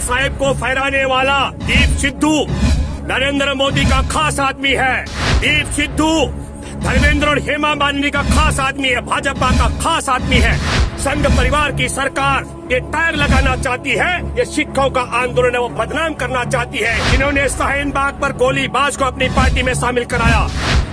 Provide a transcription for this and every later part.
साहेब को फहराने वाला दीप सिद्धू नरेंद्र मोदी का खास आदमी है। दीप सिद्धू धर्मेंद्र और हेमा मालिनी का खास आदमी है, भाजपा का खास आदमी है। संघ परिवार की सरकार ये टैग लगाना चाहती है, ये सिखों का आंदोलन है, वो बदनाम करना चाहती है। जिन्होंने शाहीन बाग पर गोलीबाज को अपनी पार्टी में शामिल कराया,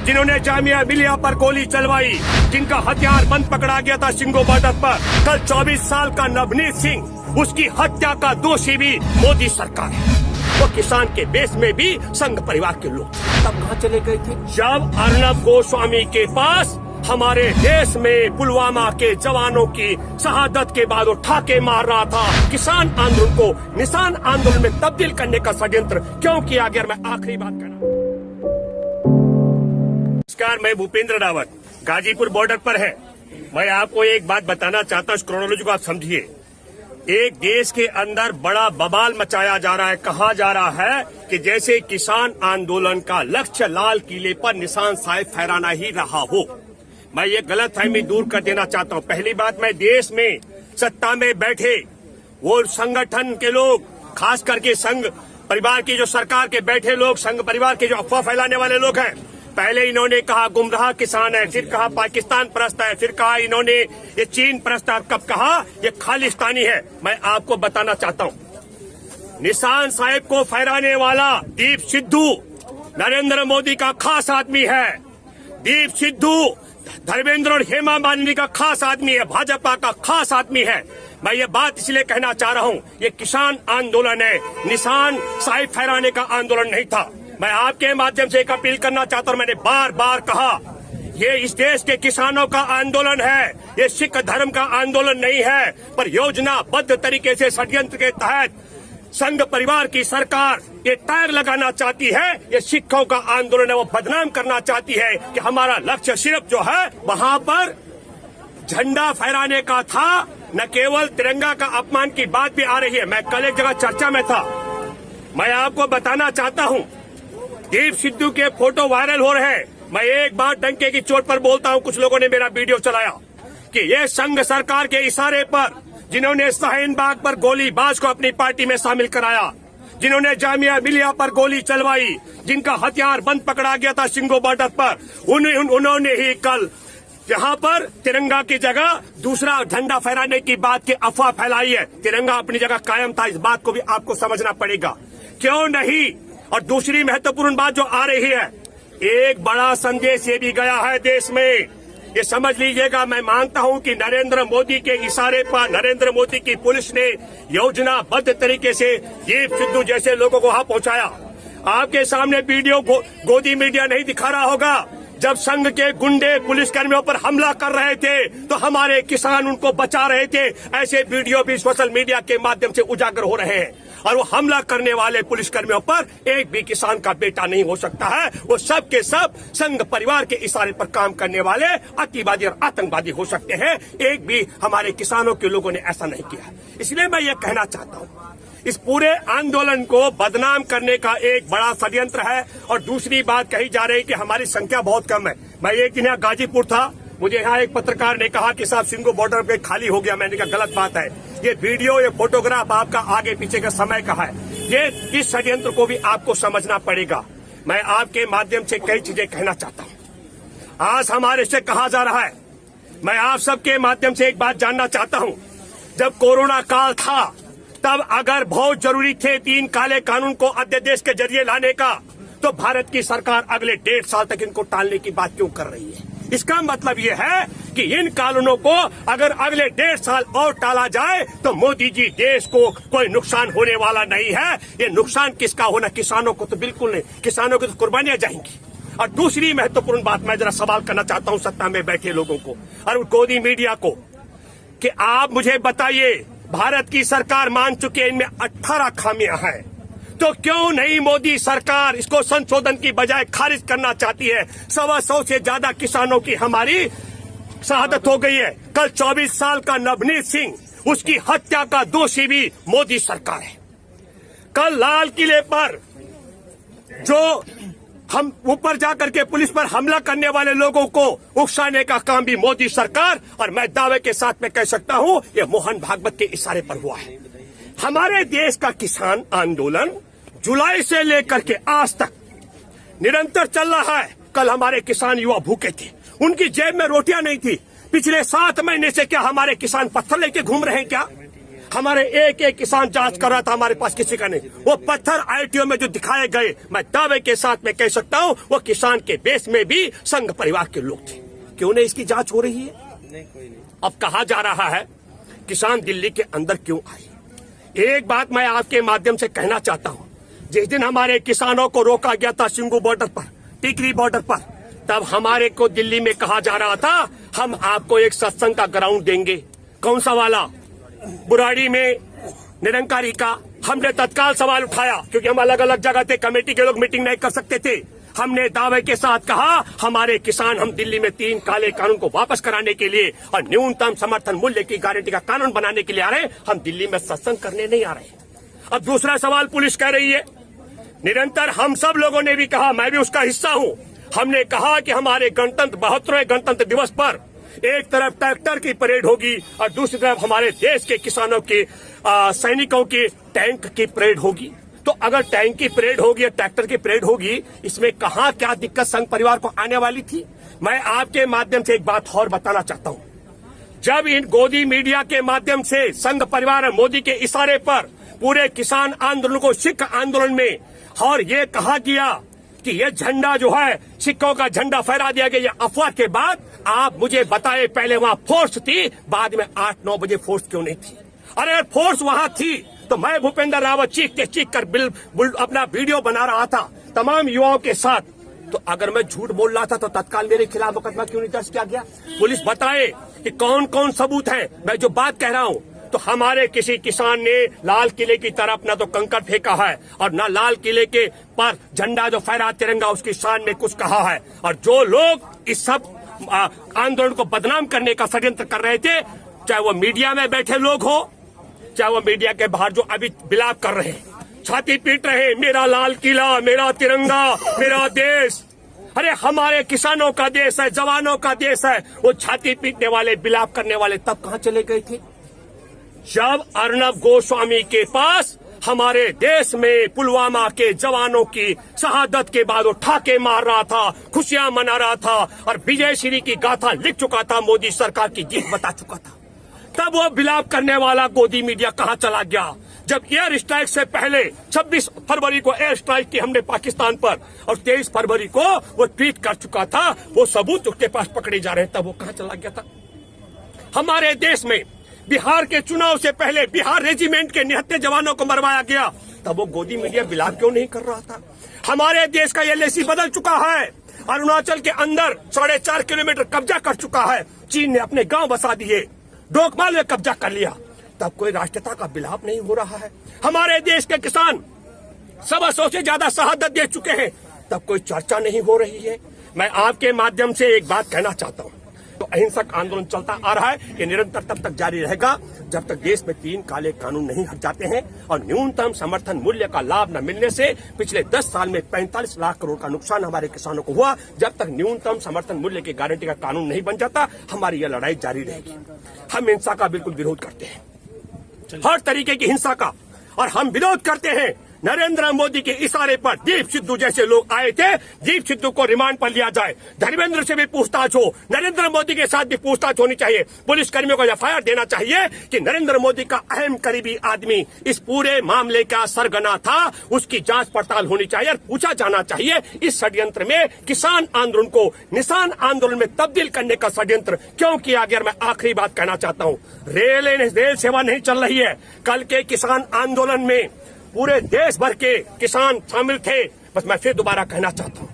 जिन्होंने जामिया मिलिया पर गोली चलवाई, जिनका हथियार बंद पकड़ा गया था सिंगो बॉर्डर पर, कल 24 साल का नवनीत सिंह उसकी हत्या का दोषी भी मोदी सरकार है। वो किसान के बेस में भी संघ परिवार के लोग तब कहाँ चले गए थे जब अर्नब गोस्वामी के पास हमारे देश में पुलवामा के जवानों की शहादत के बाद वो ठाके मार रहा था। किसान आंदोलन को निशान आंदोलन में तब्दील करने का षड्यंत्र क्यों किया गया? मैं आखिरी बात करना। नमस्कार, मैं भूपेंद्र रावत, गाजीपुर बॉर्डर पर है। मैं आपको एक बात बताना चाहता हूँ, इस क्रोनोलॉजी को आप समझिए। एक देश के अंदर बड़ा बवाल मचाया जा रहा है। कहा जा रहा है कि जैसे किसान आंदोलन का लक्ष्य लाल किले पर निशान साहेब फहराना ही रहा हो। मैं ये गलतफहमी दूर कर देना चाहता हूँ। पहली बात, मैं देश में सत्ता में बैठे वो संगठन के लोग, खास करके संघ परिवार की जो सरकार के बैठे लोग, संघ परिवार के जो अफवाह फैलाने वाले लोग हैं, पहले इन्होंने कहा गुमराह किसान है, फिर कहा पाकिस्तान परस्त है, फिर कहा इन्होंने ये चीन परस्त है, कब कहा ये खालिस्तानी है। मैं आपको बताना चाहता हूँ, निशान साहेब को फहराने वाला दीप सिद्धू नरेंद्र मोदी का खास आदमी है। दीप सिद्धू धर्मेंद्र और हेमा मालिनी का खास आदमी है, भाजपा का खास आदमी है। मैं ये बात इसलिए कहना चाह रहा हूँ, ये किसान आंदोलन है, निशान साहिब फहराने का आंदोलन नहीं था। मैं आपके माध्यम से एक अपील करना चाहता हूँ, मैंने बार बार कहा, ये इस देश के किसानों का आंदोलन है, ये सिख धर्म का आंदोलन नहीं है। पर योजनाबद्ध तरीके से षड्यंत्र के तहत संघ परिवार की सरकार ये टैग लगाना चाहती है, ये सिखों का आंदोलन है, वो बदनाम करना चाहती है कि हमारा लक्ष्य सिर्फ जो है वहाँ पर झंडा फहराने का था, न केवल तिरंगा का अपमान की बात भी आ रही है। मैं कल एक जगह चर्चा में था, मैं आपको बताना चाहता हूँ, दीप सिद्धू के फोटो वायरल हो रहे हैं। मैं एक बार डंके की चोट पर बोलता हूँ, कुछ लोगों ने मेरा वीडियो चलाया कि ये संघ सरकार के इशारे पर जिन्होंने शाहीन बाग पर गोलीबाज को अपनी पार्टी में शामिल कराया, जिन्होंने जामिया मिलिया पर गोली चलवाई, जिनका हथियार बंद पकड़ा गया था सिंगो बॉर्डर पर, उन्होंने ही कल यहाँ पर तिरंगा की जगह दूसरा झंडा फहराने की बात की अफवाह फैलाई है। तिरंगा अपनी जगह कायम था, इस बात को भी आपको समझना पड़ेगा, क्यों नहीं। और दूसरी महत्वपूर्ण बात जो आ रही है, एक बड़ा संदेश ये भी गया है देश में, ये समझ लीजिएगा। मैं मानता हूं कि नरेंद्र मोदी के इशारे पर नरेंद्र मोदी की पुलिस ने योजनाबद्ध तरीके से दीप सिद्धू जैसे लोगों को वहां पहुंचाया। आपके सामने वीडियो गोदी मीडिया नहीं दिखा रहा होगा, जब संघ के गुंडे पुलिस कर्मियों पर हमला कर रहे थे तो हमारे किसान उनको बचा रहे थे। ऐसे वीडियो भी सोशल मीडिया के माध्यम से उजागर हो रहे हैं। और वो हमला करने वाले पुलिस कर्मियों पर एक भी किसान का बेटा नहीं हो सकता है। वो सब के सब संघ परिवार के इशारे पर काम करने वाले अतिवादी और आतंकवादी हो सकते हैं। एक भी हमारे किसानों के लोगों ने ऐसा नहीं किया। इसलिए मैं ये कहना चाहता हूँ, इस पूरे आंदोलन को बदनाम करने का एक बड़ा षड्यंत्र है। और दूसरी बात कही जा रही है कि हमारी संख्या बहुत कम है। मैं एक दिन यहाँ गाजीपुर था, मुझे यहाँ एक पत्रकार ने कहा कि साहब सिंगो बॉर्डर पे खाली हो गया। मैंने कहा गलत बात है, ये वीडियो ये फोटोग्राफ आपका आगे पीछे का समय का है। ये इस षड्यंत्र को भी आपको समझना पड़ेगा। मैं आपके माध्यम से कई चीजें कहना चाहता हूँ। आज हमारे से कहा जा रहा है, मैं आप सबके माध्यम से एक बात जानना चाहता हूँ, जब कोरोना काल था तब अगर बहुत जरूरी थे 3 काले कानून को अध्यादेश के जरिए लाने का, तो भारत की सरकार अगले 1.5 साल तक इनको टालने की बात क्यों कर रही है? इसका मतलब ये है कि इन कानूनों को अगर अगले 1.5 साल और टाला जाए तो मोदी जी देश को कोई नुकसान होने वाला नहीं है। ये नुकसान किसका होना? किसानों को तो बिल्कुल नहीं, किसानों की तो कुर्बानियां जाएंगी। और दूसरी महत्वपूर्ण बात मैं जरा सवाल करना चाहता हूँ सत्ता में बैठे लोगों को और गोदी मीडिया को कि आप मुझे बताइए, भारत की सरकार मान चुकी है इनमें 18 खामियां हैं, तो क्यों नहीं मोदी सरकार इसको संशोधन की बजाय खारिज करना चाहती है? 125 से ज्यादा किसानों की हमारी शहादत हो गई है। कल 24 साल का नवनीत सिंह, उसकी हत्या का दोषी भी मोदी सरकार है। कल लाल किले पर जो हम ऊपर जाकर के पुलिस पर हमला करने वाले लोगों को उकसाने का काम भी मोदी सरकार, और मैं दावे के साथ में कह सकता हूं ये मोहन भागवत के इशारे पर हुआ है। हमारे देश का किसान आंदोलन जुलाई से लेकर के आज तक निरंतर चल रहा है। कल हमारे किसान युवा भूखे थे, उनकी जेब में रोटियां नहीं थी। पिछले 7 महीने से क्या हमारे किसान पत्थर लेके घूम रहे हैं क्या? हमारे एक एक किसान जांच कर रहा था, हमारे पास किसी का नहीं। वो पत्थर आईटीओ में जो दिखाए गए, मैं दावे के साथ में कह सकता हूं, वो किसान के बेस में भी संघ परिवार के लोग थे। क्यों नहीं इसकी जांच हो रही है? कोई नहीं। अब कहा जा रहा है किसान दिल्ली के अंदर क्यों आए। एक बात मैं आपके माध्यम से कहना चाहता हूं, जिस दिन हमारे किसानों को रोका गया था सिंगू बॉर्डर पर, टिकरी बॉर्डर पर, तब हमारे को दिल्ली में कहा जा रहा था हम आपको एक सत्संग का ग्राउंड देंगे। कौन सा वाला? बुराड़ी में निरंकारी का। हमने तत्काल सवाल उठाया क्योंकि हम अलग अलग जगह थे, कमेटी के लोग मीटिंग नहीं कर सकते थे। हमने दावे के साथ कहा हमारे किसान, हम दिल्ली में 3 काले कानून को वापस कराने के लिए और न्यूनतम समर्थन मूल्य की गारंटी का कानून बनाने के लिए आ रहे हैं, हम दिल्ली में सत्संग करने नहीं आ रहे। अब दूसरा सवाल पुलिस कह रही है। निरंतर हम सब लोगों ने भी कहा, मैं भी उसका हिस्सा हूं, हमने कहा कि हमारे 72वें गणतंत्र दिवस पर एक तरफ ट्रैक्टर की परेड होगी और दूसरी तरफ हमारे देश के किसानों के सैनिकों की टैंक की परेड होगी। तो अगर टैंक की परेड होगी या ट्रैक्टर की परेड होगी, इसमें कहां क्या दिक्कत संघ परिवार को आने वाली थी? मैं आपके माध्यम से एक बात और बताना चाहता हूं। जब इन गोदी मीडिया के माध्यम से संघ परिवार और मोदी के इशारे पर पूरे किसान आंदोलन को सिख आंदोलन में और ये कहा गया कि ये झंडा जो है सिखों का झंडा फहरा दिया गया, ये अफवाह के बाद आप मुझे बताए, पहले वहां फोर्स थी, बाद में 8-9 बजे फोर्स क्यों नहीं थी? अरे फोर्स वहां थी तो मैं भूपेंद्र रावत चीख कर अपना वीडियो बना रहा था तमाम युवाओं के साथ। तो अगर मैं झूठ बोल रहा था तो तत्काल मेरे खिलाफ मुकदमा क्यों नहीं दर्ज किया गया? पुलिस बताए कि कौन कौन सबूत है। मैं जो बात कह रहा हूं, तो हमारे किसी किसान ने लाल किले की तरफ ना तो कंकड़ फेंका है और ना लाल किले के पर झंडा जो फहरा तिरंगा उसकी शान में कुछ कहा है। और जो लोग इस सब आंदोलन को बदनाम करने का षड्यंत्र कर रहे थे, चाहे वो मीडिया में बैठे लोग हो, चाहे वो मीडिया के बाहर जो अभी विलाप कर रहे हैं, छाती पीट रहे हैं, मेरा लाल किला, मेरा तिरंगा, मेरा देश। अरे हमारे किसानों का देश है, जवानों का देश है। वो छाती पीटने वाले, विलाप करने वाले तब कहां चले गए थे? जब अर्नब गोस्वामी के पास हमारे देश में पुलवामा के जवानों की शहादत के बाद वो ठाके मार रहा था, खुशियां मना रहा था और विजय श्री की गाथा लिख चुका था, मोदी सरकार की जीत बता चुका था, तब वो विलाप करने वाला गोदी मीडिया कहां चला गया? जब एयर स्ट्राइक से पहले 26 फरवरी को एयर स्ट्राइक की हमने पाकिस्तान पर और 23 फरवरी को वो ट्वीट कर चुका था, वो सबूत उसके पास पकड़े जा रहे हैं, तब वो कहां चला गया था? हमारे देश में बिहार के चुनाव से पहले बिहार रेजिमेंट के 79 जवानों को मरवाया गया, तब वो गोदी मीडिया विलाप क्यों नहीं कर रहा था? हमारे देश का एलएसी बदल चुका है, अरुणाचल के अंदर 4.5 किलोमीटर कब्जा कर चुका है, चीन ने अपने गांव बसा दिए, डोकमाल में कब्जा कर लिया, तब कोई राष्ट्रीयता का विलाप नहीं हो रहा है। हमारे देश के किसान 125 से ज्यादा शहादत दे चुके हैं, तब कोई चर्चा नहीं हो रही है। मैं आपके माध्यम से एक बात कहना चाहता हूं, तो अहिंसक आंदोलन चलता आ रहा है, ये निरंतर तब तक जारी रहेगा जब तक देश में 3 काले कानून नहीं हट जाते हैं और न्यूनतम समर्थन मूल्य का लाभ न मिलने से पिछले 10 साल में 45 लाख करोड़ का नुकसान हमारे किसानों को हुआ। जब तक न्यूनतम समर्थन मूल्य की गारंटी का कानून नहीं बन जाता, हमारी यह लड़ाई जारी रहेगी। हम हिंसा का बिल्कुल विरोध करते हैं, हर तरीके की हिंसा का, और हम विरोध करते हैं नरेंद्र मोदी के इशारे पर दीप सिद्धू जैसे लोग आए थे, दीप सिद्धू को रिमांड पर लिया जाए, धर्मेंद्र से भी पूछताछ हो, नरेंद्र मोदी के साथ भी पूछताछ होनी चाहिए, पुलिस कर्मियों को एफआईआर देना चाहिए कि नरेंद्र मोदी का अहम करीबी आदमी इस पूरे मामले का सरगना था, उसकी जांच पड़ताल होनी चाहिए और पूछा जाना चाहिए इस षड्यंत्र में किसान आंदोलन को निशान आंदोलन में तब्दील करने का षड्यंत्र क्यों किया गया। मैं आखिरी बात कहना चाहता हूं, रेल सेवा नहीं चल रही है। कल के किसान आंदोलन में पूरे देश भर के किसान शामिल थे। बस मैं फिर दोबारा कहना चाहता हूं,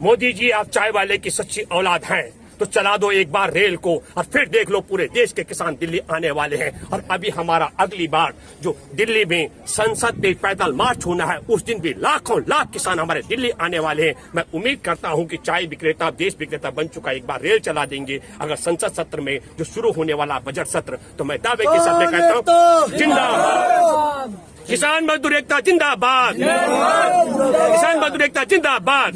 मोदी जी आप चाय वाले की सच्ची औलाद हैं तो चला दो एक बार रेल को और फिर देख लो पूरे देश के किसान दिल्ली आने वाले हैं। और अभी हमारा अगली बार जो दिल्ली में संसद में पैदल मार्च होना है, उस दिन भी लाखों लाख किसान हमारे दिल्ली आने वाले हैं। मैं उम्मीद करता हूं कि चाय विक्रेता देश विक्रेता बन चुका, एक बार रेल चला देंगे अगर संसद सत्र में जो शुरू होने वाला बजट सत्र। तो मैं दावे के साथ कहता हूँ जिंदाबाद किसान मजदूर एकता, जिंदाबाद किसान मजदूर एकता, जिंदाबाद।